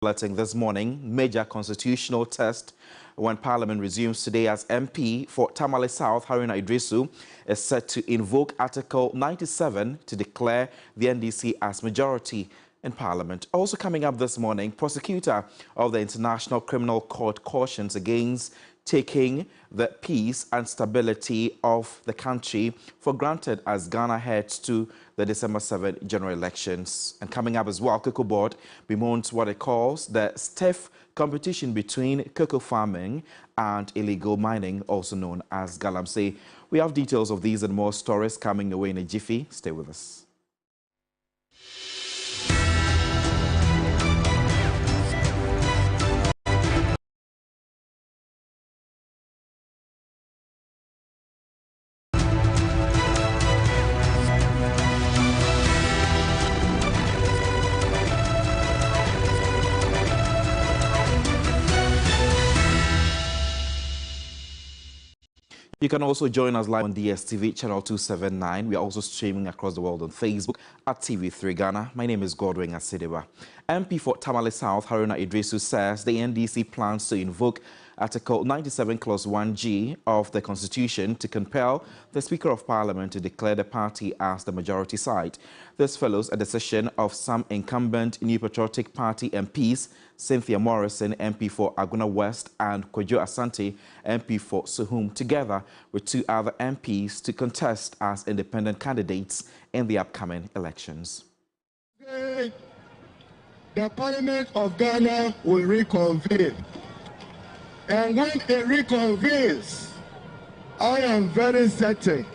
Alerting this morning, major constitutional test when Parliament resumes today as MP for Tamale South, Haruna Idrisu, is set to invoke Article 97 to declare the NDC as majority in Parliament. Also coming up this morning, Prosecutor of the International Criminal Court cautions against taking the peace and stability of the country for granted as Ghana heads to the December 7 general elections. And coming up as well, Cocoa Board bemoans what it calls the stiff competition between cocoa farming and illegal mining, also known as galamsey. We have details of these and more stories coming away in a jiffy. Stay with us. You can also join us live on DSTV channel 279. We are also streaming across the world on Facebook at TV3 Ghana. My name is Godwin Asidewa. MP for Tamale South, Haruna Idrisu, says the NDC plans to invoke Article 97 Clause 1G of the Constitution to compel the Speaker of Parliament to declare the party as the majority side. This follows a decision of some incumbent New Patriotic Party MPs, Cynthia Morrison, MP for Aguna West, and Kwadwo Asante, MP for Suhum, together with two other MPs to contest as independent candidates in the upcoming elections. The Parliament of Ghana will reconvene. And when it reconvenes, I am very certain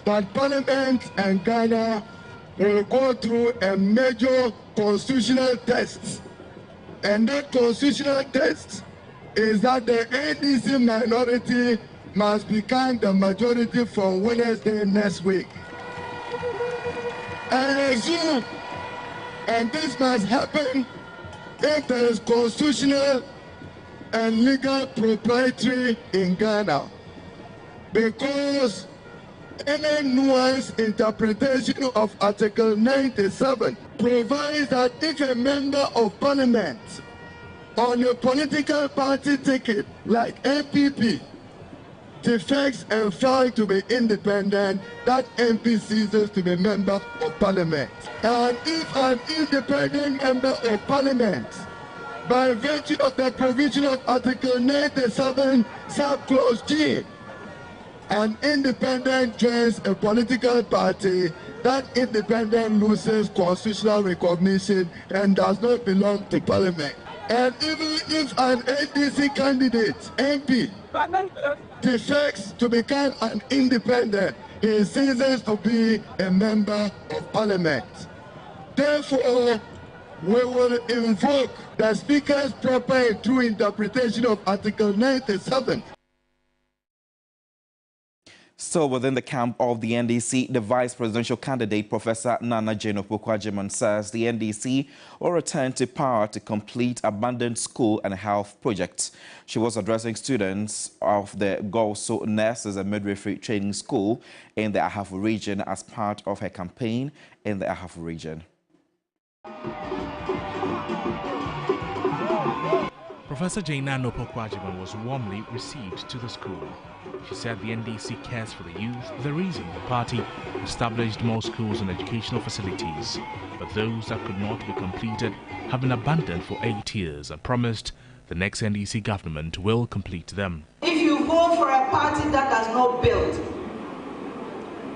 that Parliament and Ghana will go through a major constitutional test. And that constitutional test is that the NDC minority must become the majority from Wednesday next week. And I assume, and this must happen if there is constitutional and legal propriety in Ghana, because any nuanced interpretation of Article 97 provides that if a member of Parliament on a political party ticket like MPP defects and fails to be independent, that MP ceases to be member of Parliament. And if an independent member of Parliament, by virtue of the provision of Article 97, subclause G, an independent joins a political party, that independent loses constitutional recognition and does not belong to Parliament. And even if an NDC candidate, MP, defects to become an independent, he ceases to be a member of Parliament. Therefore, we will invoke the Speaker's proper and true interpretation of Article 97. Still within the camp of the NDC, the vice presidential candidate, Professor Nana Jane Opoku-Agyeman, says the NDC will return to power to complete abandoned school and health projects. She was addressing students of the Goso Nurses and Midwifery Training School in the Ahafo region as part of her campaign in the Ahafo region. Professor Nana Opoku-Agyeman was warmly received to the school. She said the NDC cares for the youth, the reason the party established more schools and educational facilities, but those that could not be completed have been abandoned for 8 years, and promised the next NDC government will complete them. If you vote for a party that does not build,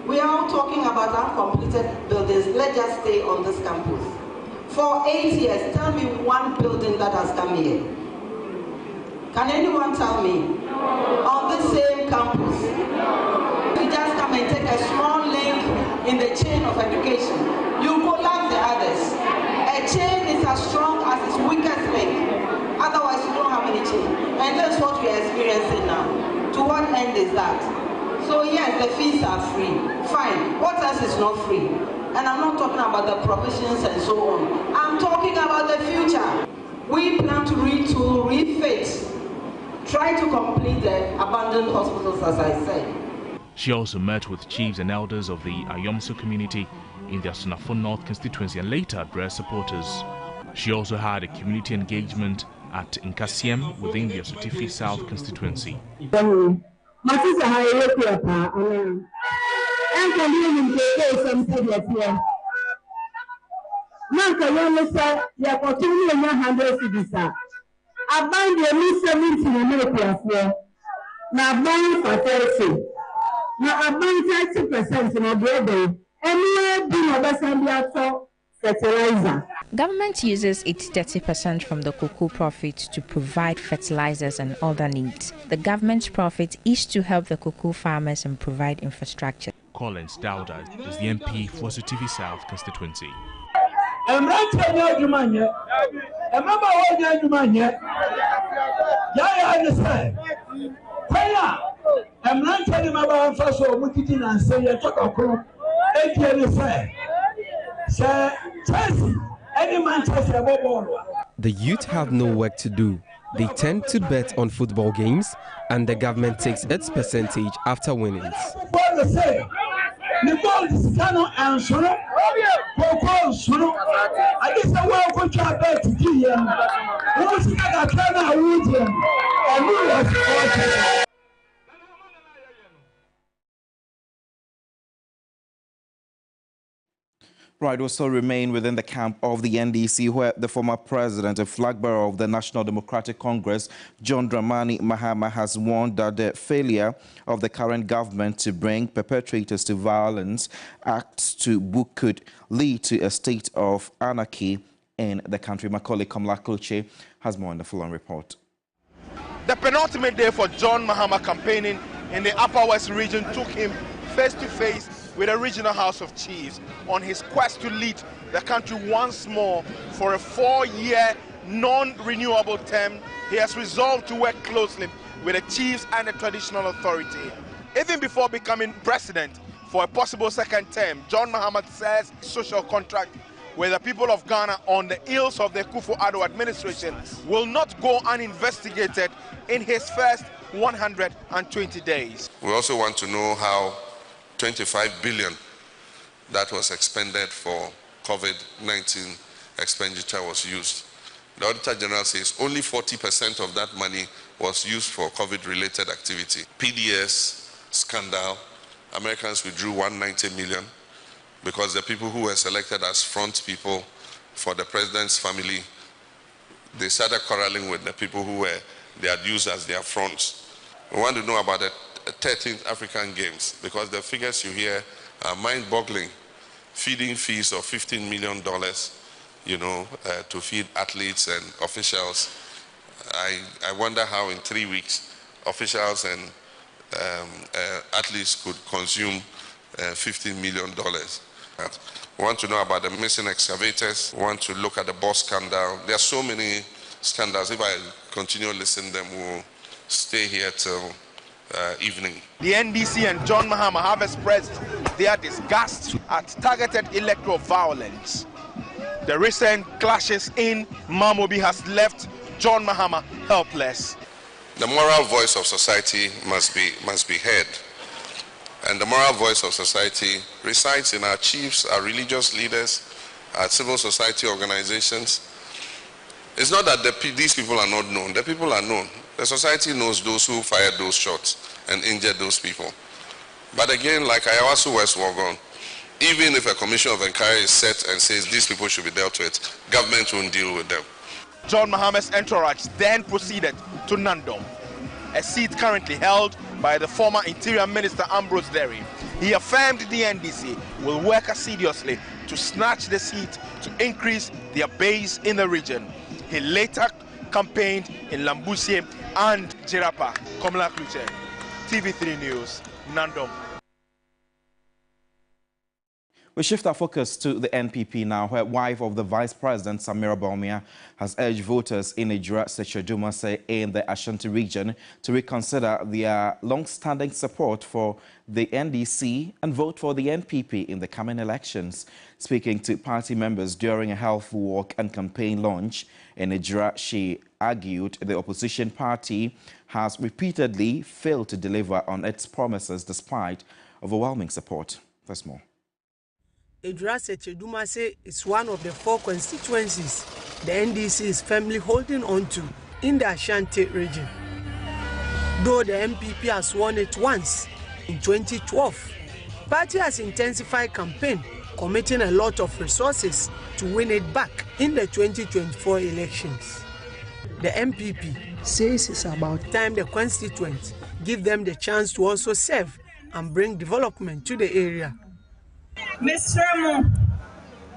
we are all talking about uncompleted buildings. Let's just stay on this campus. For 8 years, tell me one building that has come here. Can anyone tell me? On this same campus, you just come and take a small link in the chain of education. You collapse the others. A chain is as strong as its weakest link. Otherwise, you don't have any chain. And that's what we are experiencing now. To what end is that? So yes, the fees are free. Fine. What else is not free? And I'm not talking about the provisions and so on. I'm talking about the future. We plan to retool, refit, try to complete the abandoned hospitals, as I said. She also met with chiefs and elders of the Ayomso community in the Asunafo North constituency and later addressed supporters. She also had a community engagement at Nkasiem within the TV3 South constituency. Government uses its 30% from the cocoa profit to provide fertilizers and other needs. The government's profit is to help the cocoa farmers and provide infrastructure. Collins Dauda is the MP for TV South constituency. The youth have no work to do. They tend to bet on football games, and the government takes its percentage after winnings. Right, we'll still remain within the camp of the NDC, where the former president and flag bearer of the National Democratic Congress, John Dramani Mahama, has warned that the failure of the current government to bring perpetrators to violence acts to book could lead to a state of anarchy in the country. My colleague Kamla Kulche has more in the following report. The penultimate day for John Mahama campaigning in the Upper West region took him face-to-face with the Regional House of Chiefs on his quest to lead the country once more for a 4-year non-renewable term. He has resolved to work closely with the chiefs and the traditional authority. Even before becoming president for a possible second term, John Mahama says social contract with the people of Ghana on the heels of the Addo administration will not go uninvestigated in his first 120 days. We also want to know how 25 billion that was expended for COVID-19 expenditure was used. The Auditor General says only 40% of that money was used for COVID-related activity. PDS scandal, Americans withdrew 190 million because the people who were selected as front people for the president's family, they started quarreling with the people who they had used as their fronts. We want to know about the 13th African Games, because the figures you hear are mind-boggling. Feeding fees of $15 million, to feed athletes and officials. I wonder how in 3 weeks officials and athletes could consume $15 million. We want to know about the missing excavators. We want to look at the bus scandal. There are so many scandals. If I continue listening to them, we'll stay here till evening. The NDC and John Mahama have expressed their disgust at targeted electoral violence. The recent clashes in Mamobi has left John Mahama helpless. The moral voice of society must be heard. And the moral voice of society resides in our chiefs, our religious leaders, our civil society organizations. It's not that these people are not known. The people are known. The society knows those who fired those shots and injured those people. But again, like Ayawaso West Legon, even if a commission of inquiry is set and says these people should be dealt with, government won't deal with them. John Mahama's entourage then proceeded to Nandom, a seat currently held by the former Interior Minister Ambrose Derry. He affirmed the NDC will work assiduously to snatch the seat to increase their base in the region. He later campaigned in Lambusie and Jirapa. Kamla Kluche, TV3 News, Nandom. We shift our focus to the NPP now, where wife of the Vice President, Samira Bawumia, has urged voters in Ejura, Sechedumase in the Ashanti region to reconsider their long-standing support for the NDC and vote for the NPP in the coming elections. Speaking to party members during a health walk and campaign launch in Ejura, she argued the opposition party has repeatedly failed to deliver on its promises despite overwhelming support. There's more. Ejura Sechedumase is one of the 4 constituencies the NDC is firmly holding on to in the Ashanti region. Though the MPP has won it once in 2012, the party has intensified campaign, committing a lot of resources to win it back in the 2024 elections. The MPP says it's about time the constituents give them the chance to also serve and bring development to the area. Mr. Mo,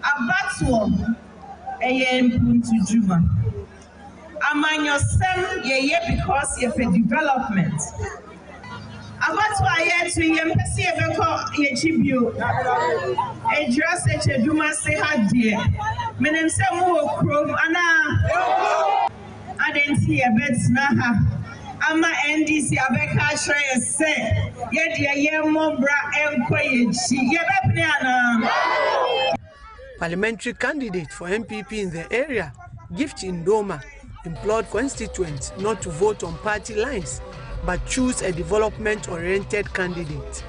Abatwo, Puntu Juma. Among yourself, ye because ye for development. Abatwa ye to ye pesi ye chibio. A dress a Juma say had dear. Menem se mo chrome ana. I didn't see a bed snaha. Ama NDC abeka share say ye dia ye mo bra enko ye chi ye bepne ana. Parliamentary candidate for MPP in the area, Gift Indoma, implored constituents not to vote on party lines but choose a development-oriented candidate.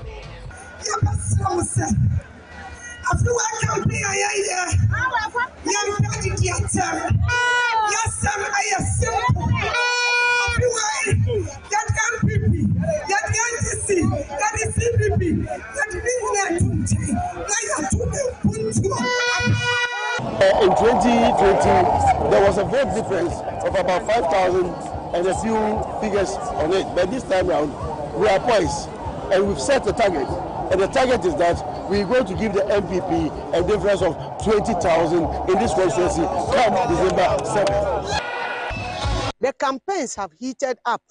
In 2020, there was a vote difference of about 5,000 and a few figures on it. But this time around, we are poised and we've set a target. And the target is that we're going to give the MPP a difference of 20,000 in this constituency come December 7th. The campaigns have heated up,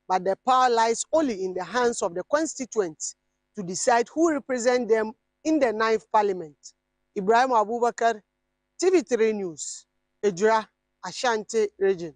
but the power lies only in the hands of the constituents to decide who represents them in the 9th Parliament. Ibrahim Abubakar, TV3 News, Ejura, Ashanti region.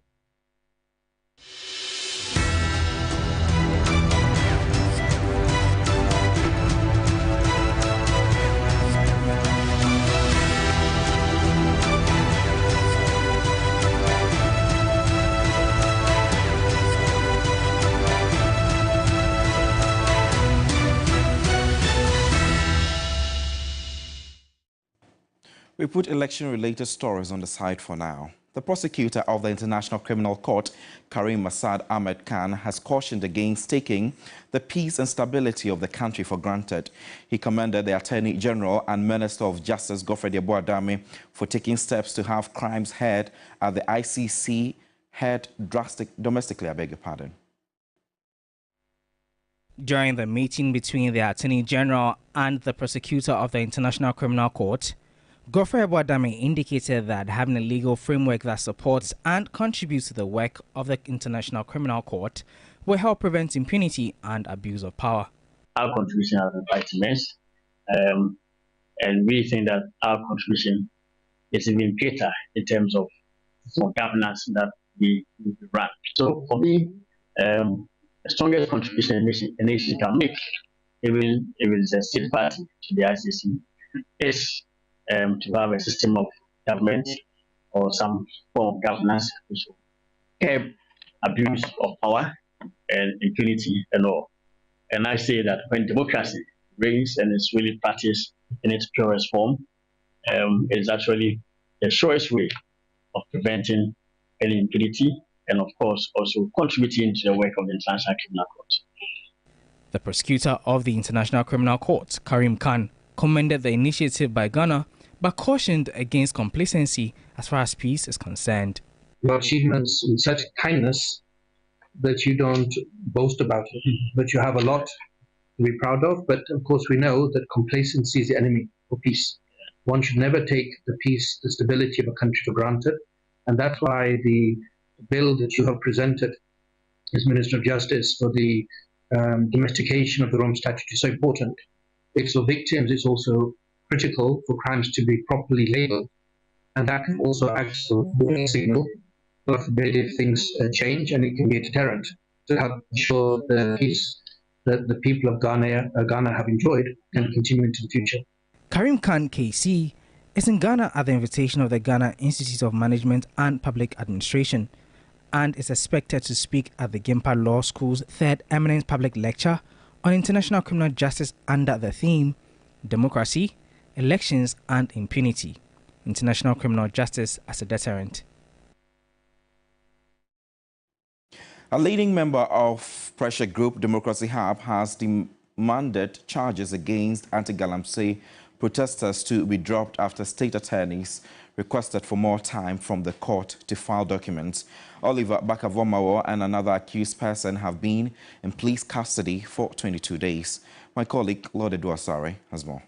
We put election-related stories on the side for now. The prosecutor of the International Criminal Court, Karim Masad Ahmed Khan, has cautioned against taking the peace and stability of the country for granted. He commended the Attorney General and Minister of Justice, Godfrey Addo, for taking steps to have crimes heard at the ICC heard domestically. I beg your pardon. During the meeting between the Attorney General and the Prosecutor of the International Criminal Court, Godfrey Addo indicated that having a legal framework that supports and contributes to the work of the International Criminal Court will help prevent impunity and abuse of power. Our contribution has been quite immense, and we think that our contribution is even greater in terms of governance that we run. So for me, the strongest contribution a nation can make, even if it's a state party to the ICC, is to have a system of government or some form of governance which will curb abuse of power and impunity and all. And I say that when democracy reigns and is really practiced in its purest form, it is actually the surest way of preventing any impunity and, of course, also contributing to the work of the International Criminal Court. The prosecutor of the International Criminal Court, Karim Khan, commended the initiative by Ghana, but cautioned against complacency as far as peace is concerned. Your achievements with such kindness that you don't boast about it, but you have a lot to be proud of. But of course, we know that complacency is the enemy for peace. One should never take the peace, the stability of a country for granted. And that's why the bill that you have presented as Minister of Justice for the domestication of the Rome Statute is so important. It's for victims, it's also critical for crimes to be properly labeled. And that can also act as a warning signal, God forbid if things change, and it can be a deterrent to help ensure the peace that the people of Ghana have enjoyed and continue into the future. Karim Khan, KC, is in Ghana at the invitation of the Ghana Institute of Management and Public Administration and is expected to speak at the Gimpa Law School's third eminent public lecture on international criminal justice under the theme Democracy, Elections and Impunity, International Criminal Justice as a Deterrent. A leading member of pressure group Democracy Hub has demanded charges against AntiGalam say protesters to be dropped after state attorneys requested for more time from the court to file documents. Oliver Bakavomawo and another accused person have been in police custody for 22 days. My colleague Lorde Duasare has more.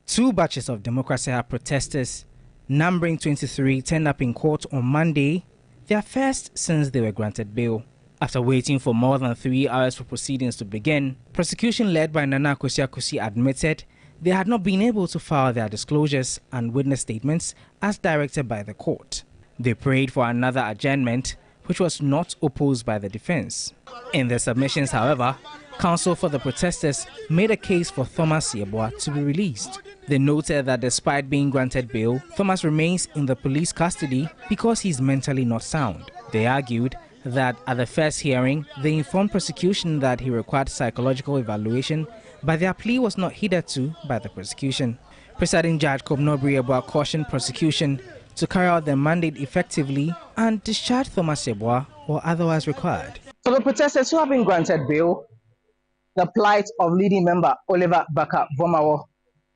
Two batches of Democracy Hub protesters, numbering 23, turned up in court on Monday, their first since they were granted bail. After waiting for more than 3 hours for proceedings to begin, prosecution led by Nana Akosua admitted they had not been able to file their disclosures and witness statements as directed by the court. They prayed for another adjournment, which was not opposed by the defense. In their submissions, however, counsel for the protesters made a case for Thomas Yeboah to be released. They noted that despite being granted bail, Thomas remains in the police custody because he's mentally not sound. They argued that at the first hearing, they informed prosecution that he required psychological evaluation, but their plea was not heeded to by the prosecution. Presiding Judge Kobnobri Yeboah cautioned prosecution to carry out their mandate effectively and discharge Thomas Yeboah or otherwise required. For the protesters who have been granted bail, the plight of leading member Oliver Bakavomawo,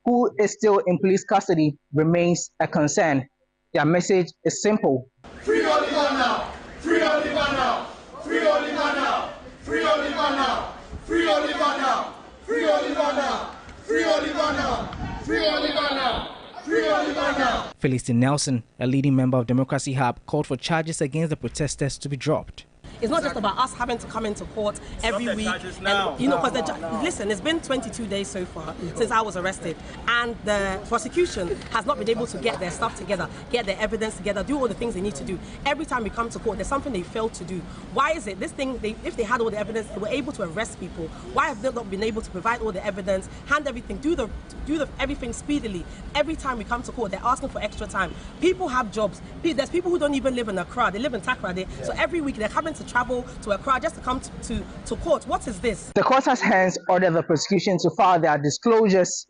who is still in police custody, remains a concern. Their message is simple. Free Oliver now! Free Oliver now! Free Oliver now! Free Oliver now! Free Oliver now! Free Oliver now! Free Oliver now! Free Oliver now! Free Oliver now! Felicity Nelson, a leading member of Democracy Hub, called for charges against the protesters to be dropped. It's not just about us having to come into court every week. And, you know, because listen, it's been 22 days so far since I was arrested, and the prosecution has not been able to get their stuff together, get their evidence together, do all the things they need to do. Every time we come to court, there's something they failed to do. Why is it this thing? If they had all the evidence, they were able to arrest people. Why have they not been able to provide all the evidence, hand everything, do everything speedily? Every time we come to court, they're asking for extra time. People have jobs. There's people who don't even live in Accra. They live in Takrade. So every week they're having to travel to Accra just to come to court. What is this? The court has hence ordered the prosecution to file their disclosures.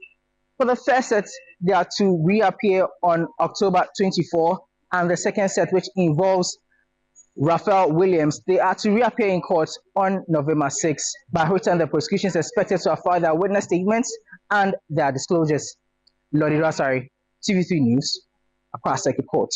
For the first set, they are to reappear on October 24, and the second set, which involves Raphael Williams, they are to reappear in court on November 6, by which time the prosecution is expected to file their witness statements and their disclosures. Lorde Duasare, TV3 News, Accra Circuit Court.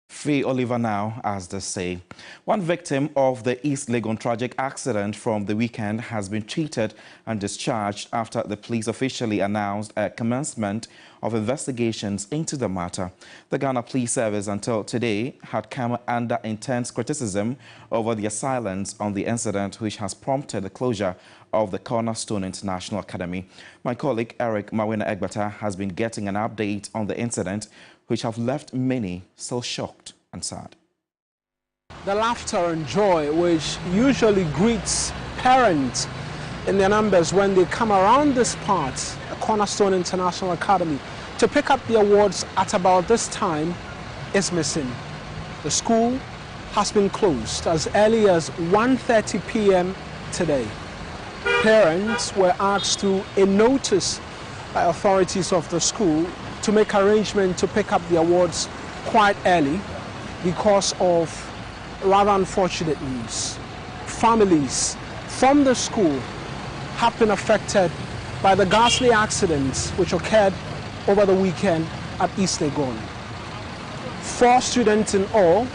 Free Oliver now, as they say. One victim of the East Legon tragic accident from the weekend has been treated and discharged after the police officially announced a commencement of investigations into the matter. The Ghana Police Service until today had come under intense criticism over their silence on the incident, which has prompted the closure of the Cornerstone International Academy. My colleague Eric Mawina Egbata has been getting an update on the incident, which have left many so shocked and sad. The laughter and joy which usually greets parents in their numbers when they come around this part, a Cornerstone International Academy, to pick up the awards at about this time is missing. The school has been closed as early as 1:30 p.m. today. Parents were asked through a notice by authorities of the school to make arrangements to pick up the awards quite early because of rather unfortunate news. Families from the school have been affected by the ghastly accidents which occurred over the weekend at East Legon. 4 students in all,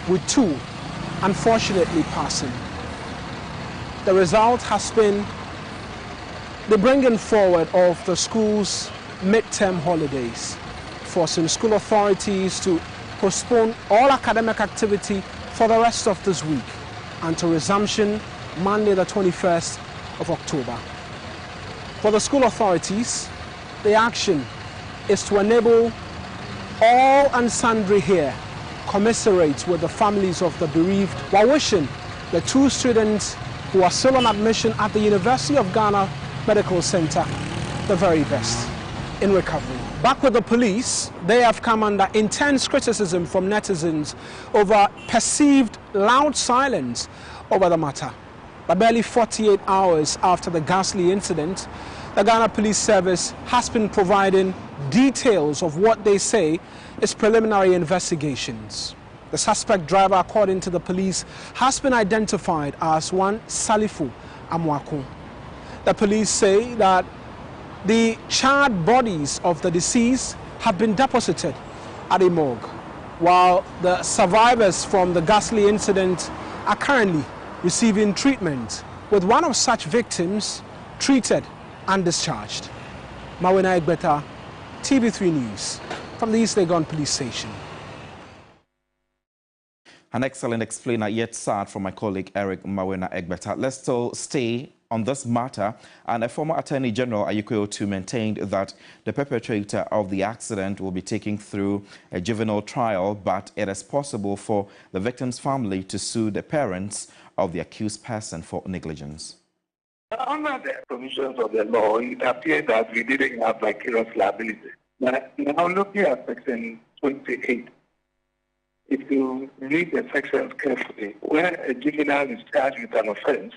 with 2 unfortunately passing. The result has been the bringing forward of the school's midterm holidays, forcing school authorities to postpone all academic activity for the rest of this week and to resumption Monday the 21st of October. For the school authorities, the action is to enable all and sundry here commiserate with the families of the bereaved while wishing the 2 students who are still on admission at the University of Ghana Medical Center the very best in recovery. Back with the police, they have come under intense criticism from netizens over perceived loud silence over the matter. But barely 48 hours after the ghastly incident, the Ghana Police Service has been providing details of what they say is preliminary investigations. The suspect driver, according to the police, has been identified as one Salifu Amwako. The police say that the charred bodies of the deceased have been deposited at a morgue, while the survivors from the ghastly incident are currently receiving treatment, with one of such victims treated and discharged. Mawena Egbeta, TV3 News, from the East Legon Police Station. An excellent explainer, yet sad, from my colleague Eric Mawena Egbeta. Let's still stay on this matter. And a former Attorney General Ayuko Otu maintained that the perpetrator of the accident will be taken through a juvenile trial, but it is possible for the victim's family to sue the parents of the accused person for negligence. Under the provisions of the law, it appeared that we didn't have vicarious liability. Now looking at Section 28, if you read the sections carefully, where a juvenile is charged with an offense,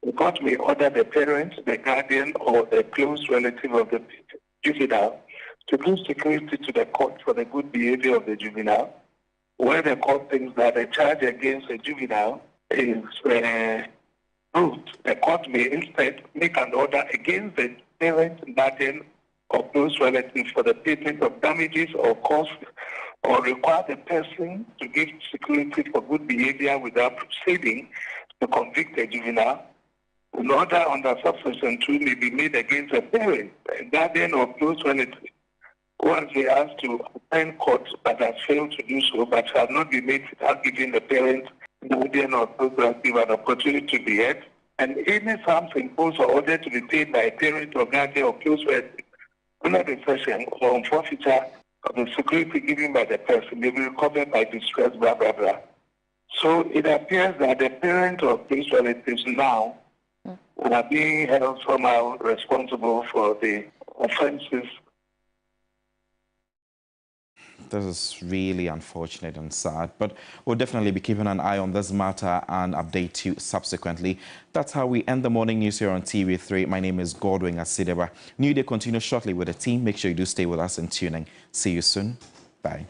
the court may order the parent, the guardian, or a close relative of the juvenile to give security to the court for the good behavior of the juvenile. Where the court thinks that a charge against a juvenile is proved, the court may instead make an order against the parent, guardian, or close relative for the payment of damages or costs, or require the person to give security for good behavior without proceeding to convict a juvenile. An order under subsection 2 may be made against a parent, a guardian, or close relative who has been asked to attend court but has failed to do so, but shall not be made without giving the parent, guardian, or close relative an opportunity to be heard. And any sums imposed or ordered to be paid by a parent or guardian or close relative under the session or on forfeiture of the security given by the person may be recovered by distress, blah, blah, blah. So it appears that the parent or close relatives now are being held somehow responsible for the offenses. This is really unfortunate and sad, but we'll definitely be keeping an eye on this matter and update you subsequently. That's how we end the morning news here on TV3. My name is Godwin Asideba. New Day continues shortly with the team. Make sure you do stay with us and tune in. See you soon. Bye.